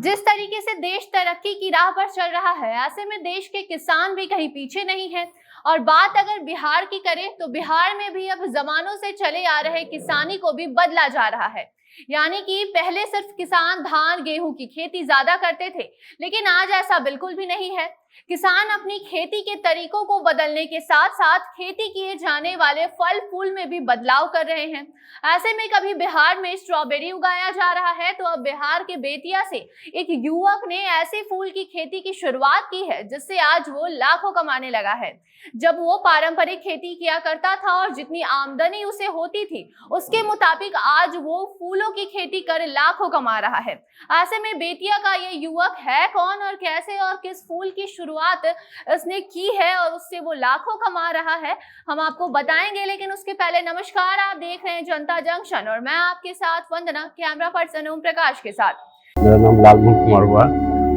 जिस तरीके से देश तरक्की की राह पर चल रहा है, ऐसे में देश के किसान भी कहीं पीछे नहीं है। और बात अगर बिहार की करें तो बिहार में भी अब जमानों से चले आ रहे किसानी को भी बदला जा रहा है। यानी कि पहले सिर्फ किसान धान गेहूं की खेती ज्यादा करते थे, लेकिन आज ऐसा बिल्कुल भी नहीं है। किसान अपनी खेती के तरीकों को बदलने के साथ साथ खेती किए जाने वाले फल फूल में भी बदलाव कर रहे हैं। ऐसे में कभी बिहार में स्ट्रॉबेरी उगाया जा रहा है, तो अब बिहार के बेतिया से एक युवक ने ऐसे फूल की खेती की शुरुआत की है जिससे आज वो लाखों कमाने लगा है। जब वो पारंपरिक खेती किया करता था और जितनी आमदनी उसे होती थी, उसके मुताबिक आज वो फूलों की खेती कर लाखों कमा रहा है। ऐसे में बेतिया का ये युवक है कौन और कैसे और किस फूल की शुरुआत इसने की है और उससे वो लाखों कमा रहा है, हम आपको बताएंगे। लेकिन उसके पहले नमस्कार, आप देख रहे हैं जनता जंक्शन और मैं आपके साथ वंदना, कैमरा पर्सन ओम प्रकाश के साथ। मेरा नाम लालमोहन कुमार हुआ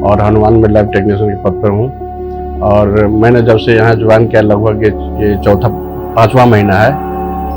और हनुमान में लैब टेक्नीशियन के पद पर हूँ। और मैंने जब से यहाँ ज्वाइन किया, लगभग ये चौथा पाँचवा महीना है।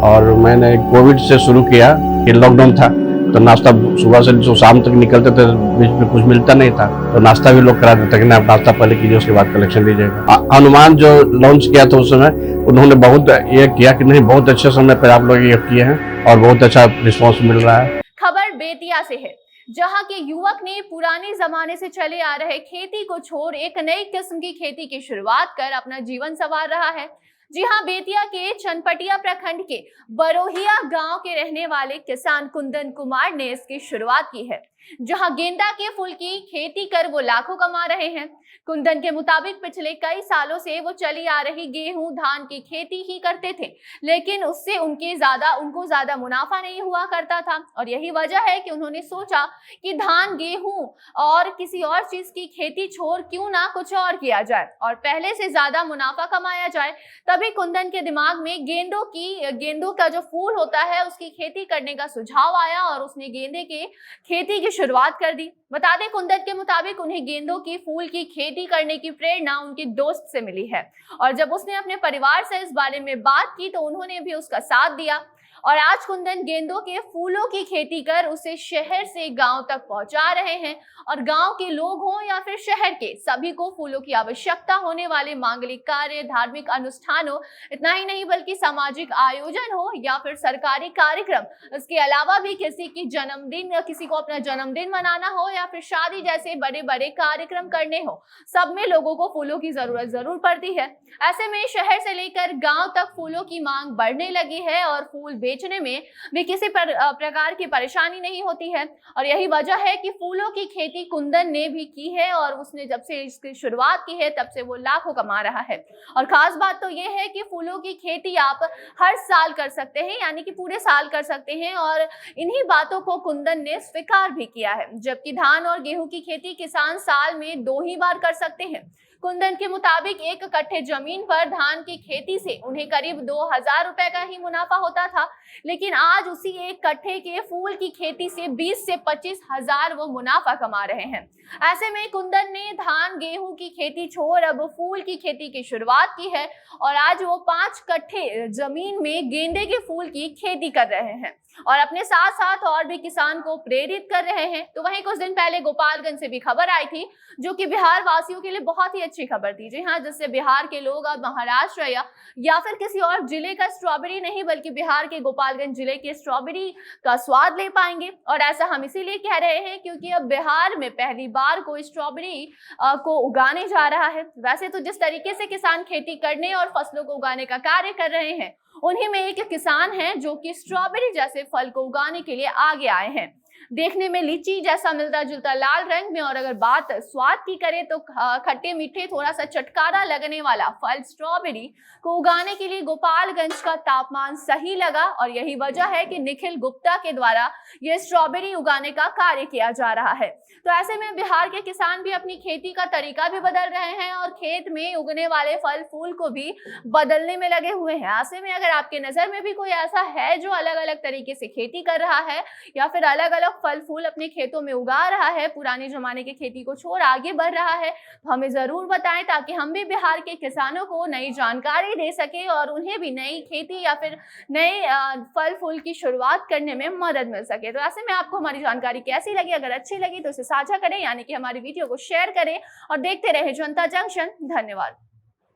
और मैंने कोविड से शुरू किया कि लॉकडाउन था, तो नाश्ता सुबह से जो शाम तक निकलते थे, बीच में कुछ मिलता नहीं था, तो नाश्ता भी लोग करा देते थे कि आप नाश्ता पहले कीजिए, उसके बाद कलेक्शन लीजिएगा। हनुमान जो लॉन्च किया था उस समय, उन्होंने बहुत ये किया कि नहीं, बहुत अच्छे समय पर आप लोग ये किए हैं और बहुत अच्छा रिस्पॉन्स मिल रहा है। खबर बेतिया से है, जहां के युवक ने पुराने जमाने से चले आ रहे खेती को छोड़ एक नई किस्म की खेती की शुरुआत कर अपना जीवन संवार रहा है। जी हां, बेतिया के चनपटिया प्रखंड के बरोहिया गांव के रहने वाले किसान कुंदन कुमार ने इसकी शुरुआत की है, जहां गेंदा के फूल की खेती कर वो लाखों कमा रहे हैं। कुंदन के मुताबिक पिछले कई सालों से वो चली आ रही गेहूं धान की खेती ही करते थे, लेकिन उससे उनको ज्यादा मुनाफा नहीं हुआ करता था। और यही वजह है कि उन्होंने सोचा कि धान गेहूं और किसी और चीज की खेती छोड़ क्यों ना कुछ और किया जाए और पहले से ज्यादा मुनाफा कमाया जाए। तभी कुंदन के दिमाग में गेंदों का जो फूल होता है उसकी खेती करने का सुझाव आया और उसने गेंदे के खेती की शुरुआत कर दी। बता दें, कुंदन के मुताबिक उन्हें गेंदों की फूल की खेती करने की प्रेरणा उनके दोस्त से मिली है और जब उसने अपने परिवार से इस बारे में बात की तो उन्होंने भी उसका साथ दिया। और आज कुंदन गेंदों के फूलों की खेती कर उसे शहर से गांव तक पहुंचा रहे हैं और गांव के लोग हों या फिर शहर के, सभी को फूलों की आवश्यकता होने वाले मांगलिक कार्य, धार्मिक अनुष्ठान हो, इतना ही नहीं बल्कि सामाजिक आयोजन हो या फिर सरकारी कार्यक्रम, इसके अलावा भी किसी की जन्मदिन या किसी को अपना जन्मदिन मनाना हो या फिर शादी जैसे बड़े बड़े कार्यक्रम करने हो, सब में लोगों को फूलों की जरूरत जरूर पड़ती है। ऐसे में शहर से लेकर गांव तक फूलों की मांग बढ़ने लगी है और फूल बेचने में भी किसी प्रकार की परेशानी नहीं होती है। और यही वजह है कि फूलों की खेती कुंदन ने भी की है और उसने जब से इसकी शुरुआत की है तब से वो लाखों कमा रहा है। और खास बात तो ये है कि फूलों की खेती आप हर साल कर सकते हैं, यानी कि पूरे साल कर सकते हैं और इन्हीं बातों को कुंदन ने स्वीकार भी किया है। जबकि धान और गेहूं की खेती किसान साल में 2 ही बार कर सकते हैं। कुंदन के मुताबिक 1 कट्ठे जमीन पर धान की खेती से उन्हें करीब 2000 रुपए का ही मुनाफा होता था, लेकिन आज उसी 1 कट्ठे के फूल की खेती से 20 से 25 हजार वो मुनाफा कमा रहे हैं। ऐसे में कुंदन ने धान गेहूं की खेती छोड़ अब फूल की खेती की शुरुआत की है और आज वो 5 कट्ठे जमीन में गेंदे के फूल की खेती कर रहे हैं और अपने साथ साथ और भी किसान को प्रेरित कर रहे हैं। तो वहीं कुछ दिन पहले गोपालगंज से भी खबर आई थी, जो कि बिहार वासियों के लिए बहुत ही अच्छी खबर थी। जी हाँ, जिससे बिहार के लोग अब महाराष्ट्र या फिर किसी और जिले का स्ट्रॉबेरी नहीं बल्कि बिहार के गोपालगंज जिले के स्ट्रॉबेरी का स्वाद ले पाएंगे। और ऐसा हम इसीलिए कह रहे हैं क्योंकि अब बिहार में पहली बार कोई स्ट्रॉबेरी को उगाने जा रहा है। वैसे तो जिस तरीके से किसान खेती करने और फसलों को उगाने का कार्य कर रहे हैं, उन्हीं में एक किसान हैं जो कि स्ट्रॉबेरी जैसे फल को उगाने के लिए आगे आए हैं। देखने में लीची जैसा मिलता जुलता लाल रंग में, और अगर बात स्वाद की करें तो खट्टे मीठे थोड़ा सा चटकारा लगने वाला फल स्ट्रॉबेरी को उगाने के लिए गोपालगंज का तापमान सही लगा और यही वजह है कि निखिल गुप्ता के द्वारा यह स्ट्रॉबेरी उगाने का कार्य किया जा रहा है। तो ऐसे में बिहार के किसान भी अपनी खेती का तरीका भी बदल रहे हैं और खेत में उगने वाले फल फूल को भी बदलने में लगे हुए हैं। ऐसे में अगर आपके नजर में भी कोई ऐसा है जो अलग अलग तरीके से खेती कर रहा है या फिर अलग अलग अलग फल फूल अपने खेतों में उगा रहा है, पुराने जमाने की खेती को छोड़ आगे बढ़ रहा है, तो हमें जरूर बताएं ताकि हम भी बिहार के किसानों को नई जानकारी दे सके और उन्हें भी नई खेती या फिर नए फल फूल की शुरुआत करने में मदद मिल सके। तो ऐसे में आपको हमारी जानकारी कैसी लगी? अगर अच्छी लगी तो इसे साझा करें, यानी कि हमारी वीडियो को शेयर करें और देखते रहे जनता जंक्शन। धन्यवाद।